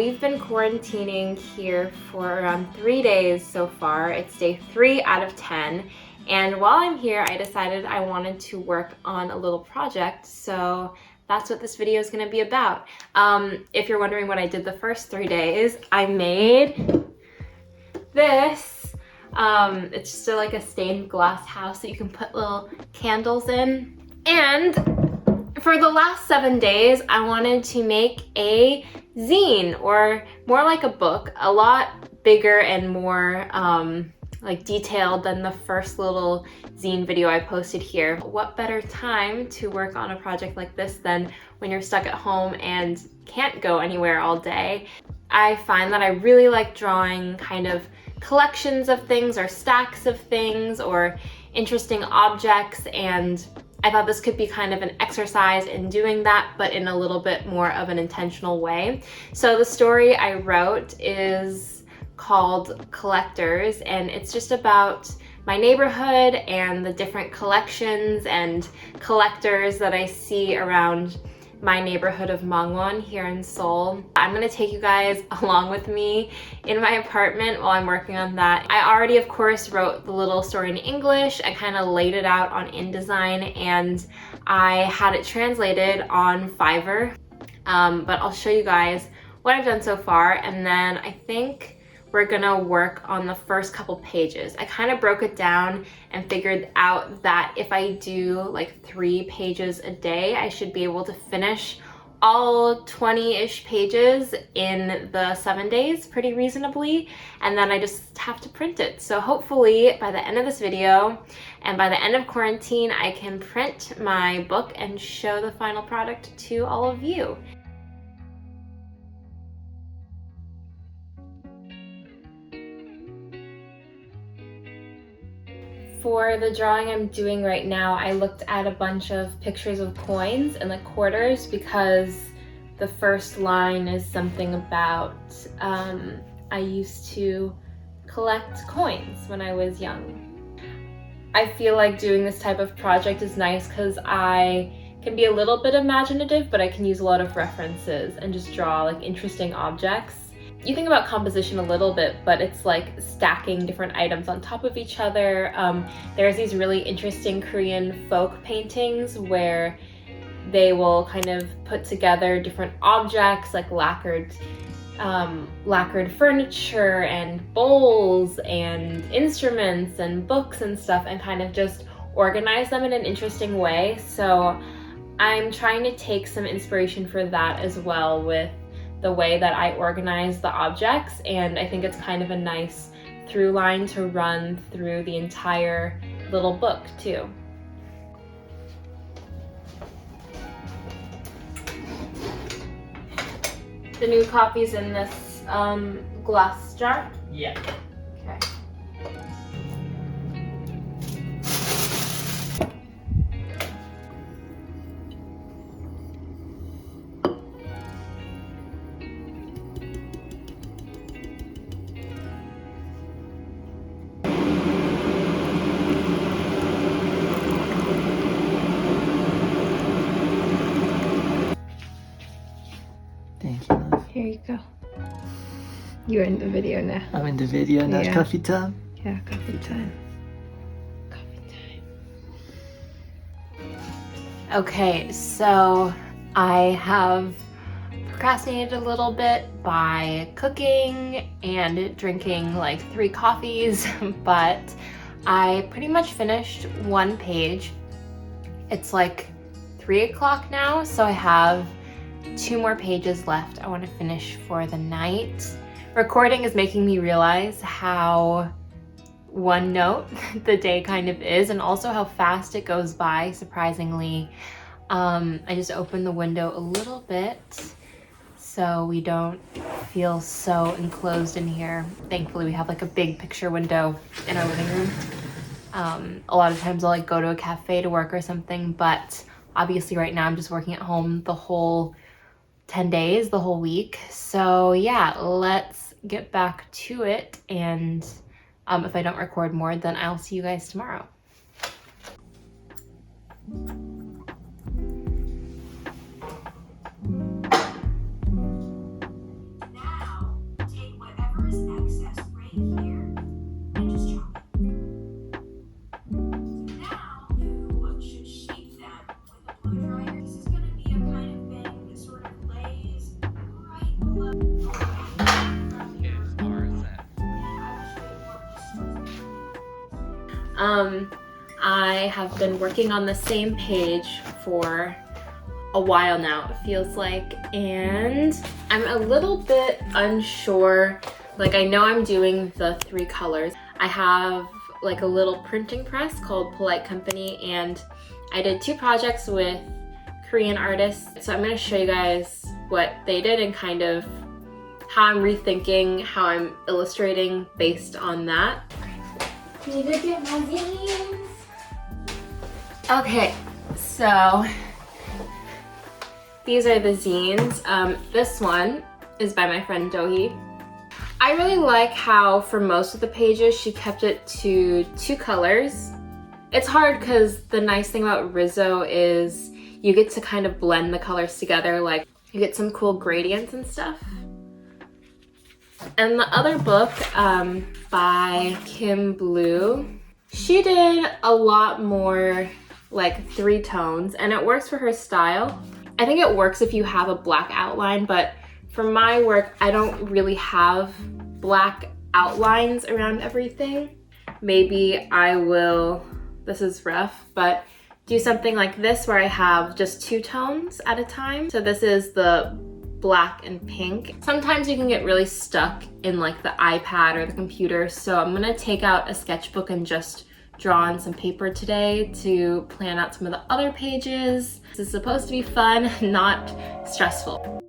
we've been quarantining here for around 3 days so far. It's day 3 out of 10. And while I'm here, I decided I wanted to work on a little project. So that's what this video is going to be about. If you're wondering what I did the first 3 days, I made this. It's just like a stained glass house that you can put little candles in. And for the last 7 days, I wanted to make a zine, or more like a book, a lot bigger and more like detailed than the first little zine video I posted here. What better time to work on a project like this than when you're stuck at home and can't go anywhere all day? I find that I really like drawing kind of collections of things or stacks of things or interesting objects, and I thought this could be kind of an exercise in doing that, but in a little bit more of an intentional way. So the story I wrote is called Collectors, and it's just about my neighborhood and the different collections and collectors that I see around my neighborhood of Mangwon here in Seoul. I'm gonna take you guys along with me in my apartment while I'm working on that. I already, of course, wrote the little story in English. I kind of laid it out on InDesign, and I had it translated on Fiverr. But I'll show you guys what I've done so far, and then I think we're gonna work on the first couple pages. I kind of broke it down and figured out that if I do like 3 pages a day, I should be able to finish all 20-ish pages in the 7 days pretty reasonably, and then I just have to print it. So hopefully by the end of this video and by the end of quarantine, I can print my book and show the final product to all of you. For the drawing I'm doing right now, I looked at a bunch of pictures of coins and like quarters, because the first line is something about I used to collect coins when I was young. I feel like doing this type of project is nice because I can be a little bit imaginative, but I can use a lot of references and just draw like interesting objects. You think about composition a little bit, but it's like stacking different items on top of each other. There's these really interesting Korean folk paintings where they will kind of put together different objects like lacquered furniture and bowls and instruments and books and stuff, and kind of just organize them in an interesting way. So I'm trying to take some inspiration for that as well with the way that I organize the objects, and I think it's kind of a nice through line to run through the entire little book too. The new copy's in this glass jar? Yeah. Okay. Thank you, love. Here you go. You're in the video now. I'm in the video now. Yeah. Coffee time. Yeah, coffee time. Coffee time. Okay, so I have procrastinated a little bit by cooking and drinking like 3 coffees, but I pretty much finished 1 page. It's like 3 o'clock now, so I have 2 more pages left I want to finish for the night. Recording is making me realize how one note the day kind of is, and also how fast it goes by, surprisingly. I just opened the window a little bit so we don't feel so enclosed in here. Thankfully we have like a big picture window in our living room. A lot of times I'll like go to a cafe to work or something, but obviously right now I'm just working at home the whole 10 days, the whole week. So yeah, let's get back to it, and if I don't record more, then I'll see you guys tomorrow. I have been working on the same page for a while now, it feels like, and I'm a little bit unsure. Like, I know I'm doing the 3 colors. I have like a little printing press called Polite Company, and I did 2 projects with Korean artists. So I'm gonna show you guys what they did and kind of how I'm rethinking how I'm illustrating based on that. Need to get my zines. Okay, so these are the zines. This one is by my friend Dohee. I really like how for most of the pages she kept it to 2 colors. It's hard because the nice thing about riso is you get to kind of blend the colors together, like you get some cool gradients and stuff. And the other book by Kim Blue, she did a lot more like 3 tones, and it works for her style. I think it works if you have a black outline, but for my work, I don't really have black outlines around everything. Maybe I will, this is rough, but do something like this where I have just 2 tones at a time. So this is the black and pink. Sometimes you can get really stuck in like the iPad or the computer, so I'm gonna take out a sketchbook and just draw on some paper today to plan out some of the other pages. This is supposed to be fun, not stressful.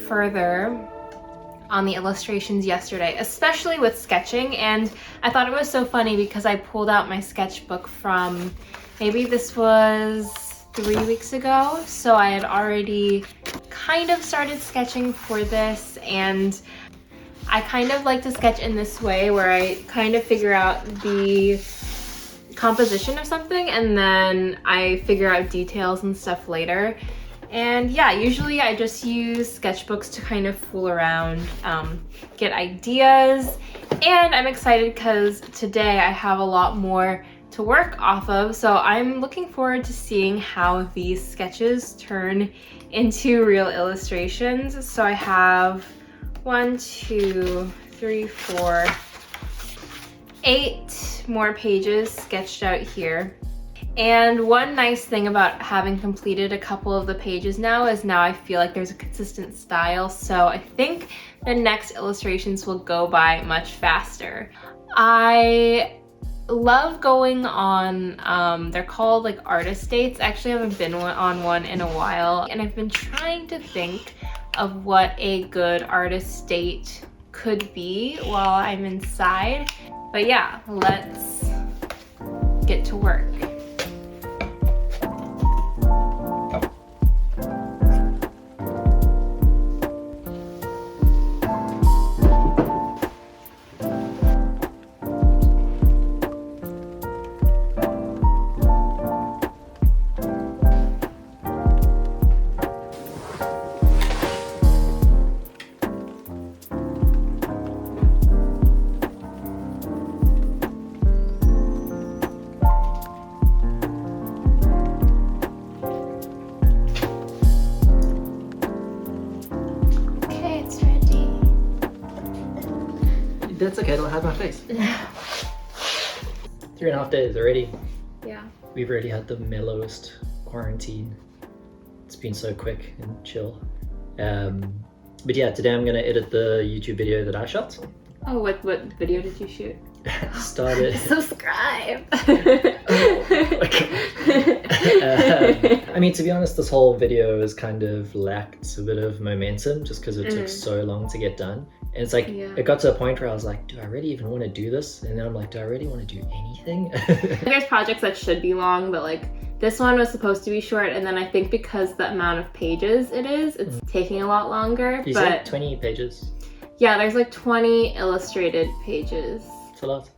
Further on the illustrations yesterday, especially with sketching, and I thought it was so funny because I pulled out my sketchbook from, maybe this was 3 weeks ago, so I had already kind of started sketching for this, and I kind of like to sketch in this way where I kind of figure out the composition of something and then I figure out details and stuff later. And yeah, usually I just use sketchbooks to kind of fool around, get ideas, and I'm excited because today I have a lot more to work off of, so I'm looking forward to seeing how these sketches turn into real illustrations. So I have 1, 2, 3, 4, 8 more pages sketched out here. And one nice thing about having completed a couple of the pages now is now I feel like there's a consistent style, so I think the next illustrations will go by much faster. I love going on, they're called like artist dates. Actually, I haven't been on one in a while, and I've been trying to think of what a good artist date could be while I'm inside. But yeah, let's get to work. That's okay, don't hide my face. 3.5 days already. Yeah. We've already had the mellowest quarantine. It's been so quick and chill. But yeah, today I'm gonna edit the YouTube video that I shot. Oh, what video did you shoot? started. Subscribe. I mean, to be honest, this whole video has kind of lacked a bit of momentum just because it took so long to get done. And it's like, it got to a point where I was like, do I really even want to do this? And then I'm like, do I really want to do anything? There's projects that should be long, but like this one was supposed to be short. And then I think because the amount of pages it's taking a lot longer. You said 20 pages? Yeah, there's like 20 illustrated pages. It's a lot.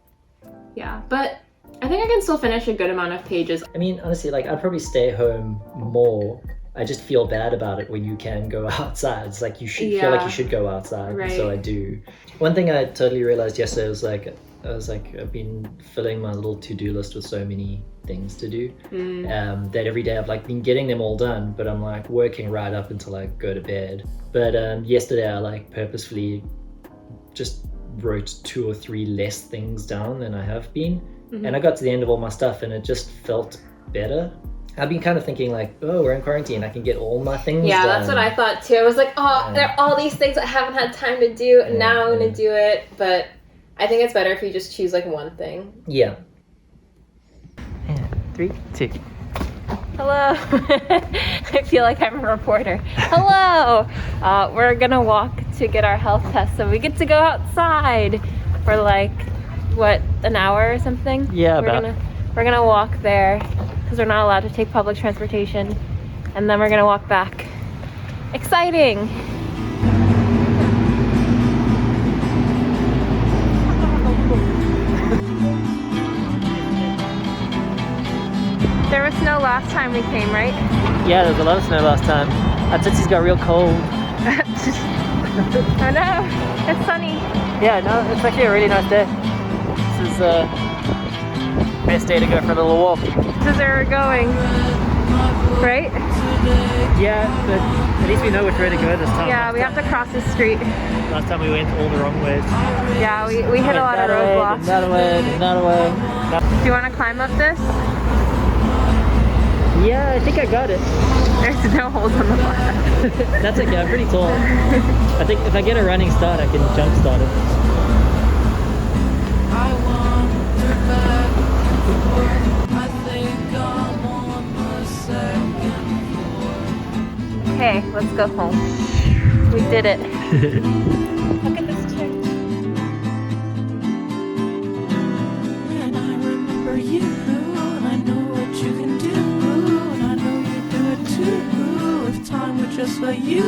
Yeah, but I think I can still finish a good amount of pages. I mean, honestly, like I'd probably stay home more. I just feel bad about it when you can go outside. It's like you should feel like you should go outside. Right. So I do. One thing I totally realized yesterday was like, I've been filling my little to-do list with so many things to do that every day I've like been getting them all done, but I'm like working right up until I go to bed. But yesterday I like purposefully just wrote 2 or 3 less things down than I have been. And I got to the end of all my stuff and it just felt better. I've been kind of thinking like, oh, we're in quarantine, I can get all my things done. Yeah, that's what I thought too. I was like, oh, there are all these things I haven't had time to do, and now I'm gonna do it. But I think it's better if you just choose like one thing. Yeah. 3, 2. Hello. I feel like I'm a reporter. Hello. We're gonna walk to get our health test, so we get to go outside for like, what, an hour or something? Yeah, we're gonna walk there because we're not allowed to take public transportation, and then we're gonna walk back. Exciting. There was snow last time we came, right? Yeah, there was a lot of snow last time. Our tootsies got real cold. Oh no, it's sunny. Yeah, no, it's actually a really nice day. This is the best day to go for a little walk. This is where we're going, right? Yeah, but at least we know which way to go this time. Yeah, we have to cross the street. Last time we went all the wrong ways. Yeah, we hit a lot of roadblocks. Another way. Do you want to climb up this? Yeah, I think I got it. There's no holes on the bottom. That's okay, I'm pretty tall. I think if I get a running start, I can jump start it. Okay, let's go home. We did it. Look at this church. And I remember you, and I know what you can do, and I know you do it too, if time would just let you.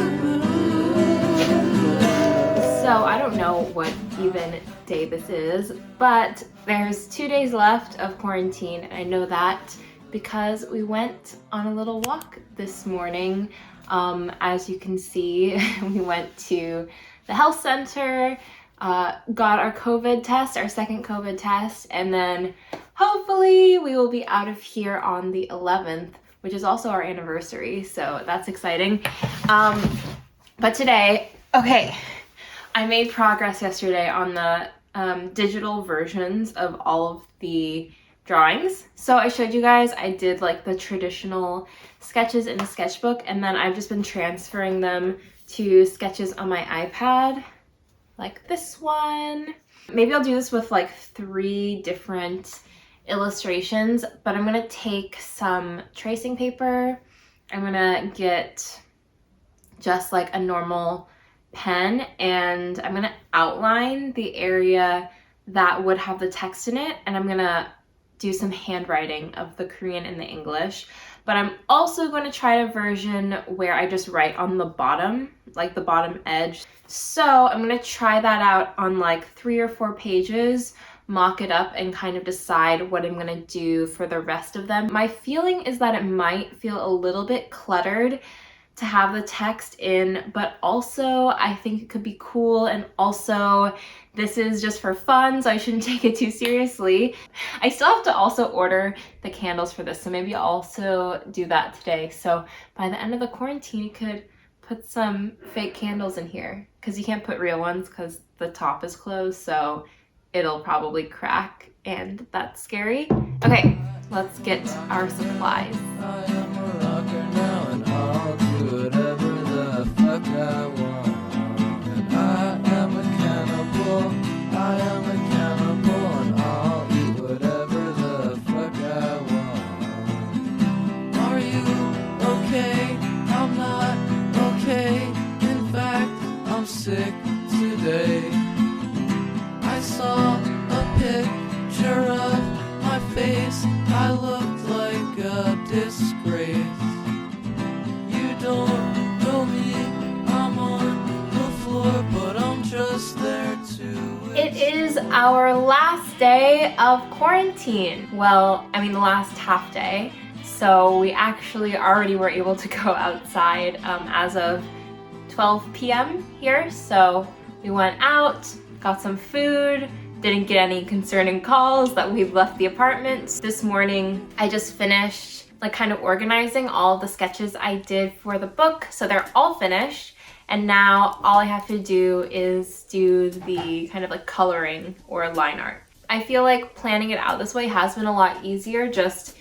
So I don't know what even day this is, but there's 2 days left of quarantine, and I know that because we went on a little walk this morning. As you can see, we went to the health center, got our COVID test, our second COVID test, and then hopefully we will be out of here on the 11th, which is also our anniversary, so that's exciting. But today, okay, I made progress yesterday on the digital versions of all of the drawings. So I showed you guys, I did like the traditional sketches in a sketchbook, and then I've just been transferring them to sketches on my iPad, like this one. Maybe I'll do this with like 3 different illustrations, but I'm gonna take some tracing paper. I'm gonna get just like a normal pen, and I'm gonna outline the area that would have the text in it, and I'm gonna do some handwriting of the Korean and the English. But I'm also going to try a version where I just write on the bottom, like the bottom edge. So I'm going to try that out on like 3 or 4 pages, mock it up, and kind of decide what I'm going to do for the rest of them. My feeling is that it might feel a little bit cluttered to have the text in, but also I think it could be cool, and also this is just for fun, so I shouldn't take it too seriously. I still have to also order the candles for this, so maybe I'll also do that today. So by the end of the quarantine, you could put some fake candles in here, because you can't put real ones because the top is closed, so it'll probably crack, and that's scary. Okay, let's get our supplies. I am a rocker now, and I'll do whatever the fuck I want. And I am a cannibal, and sick today. I saw a picture of my face. I looked like a disgrace. You don't know me, I'm on the floor, but I'm just there to. It is our last day of quarantine. Well, I mean the last half day. So we actually already were able to go outside as of 12 p.m. here. So we went out, got some food, didn't get any concerning calls that we've left the apartment. This morning I just finished like kind of organizing all of the sketches I did for the book. So they're all finished. And now all I have to do is do the kind of like coloring or line art. I feel like planning it out this way has been a lot easier, just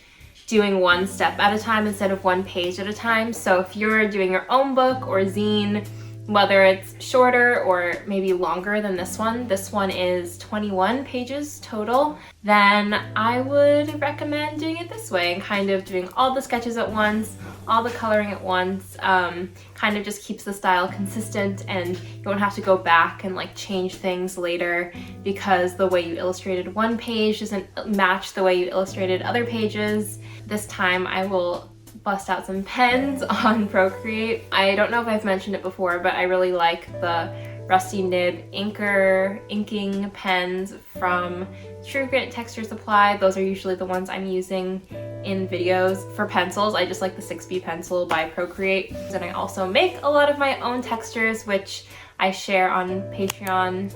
doing one step at a time instead of one page at a time. So if you're doing your own book or zine, whether it's shorter or maybe longer than this one is 21 pages total, then I would recommend doing it this way and kind of doing all the sketches at once, all the coloring at once. Kind of just keeps the style consistent and you won't have to go back and like change things later because the way you illustrated one page doesn't match the way you illustrated other pages. This time I will bust out some pens on Procreate. I don't know if I've mentioned it before, but I really like the Rusty Nib inking pens from True Grit Texture Supply. Those are usually the ones I'm using in videos. For pencils, I just like the 6B pencil by Procreate. And I also make a lot of my own textures, which I share on Patreon,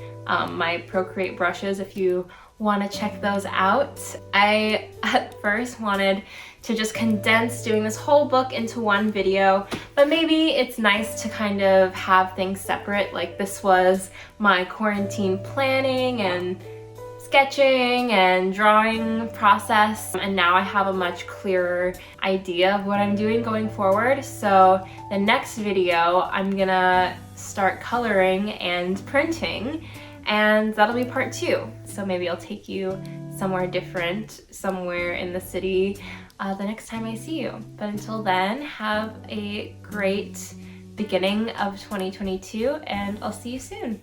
my Procreate brushes if you want to check those out. I at first wanted to just condense doing this whole book into one video, but maybe it's nice to kind of have things separate. Like this was my quarantine planning and sketching and drawing process, and now I have a much clearer idea of what I'm doing going forward. So the next video I'm gonna start coloring and printing, and that'll be part 2. So maybe I'll take you somewhere different, somewhere in the city, the next time I see you. But until then, have a great beginning of 2022 and I'll see you soon.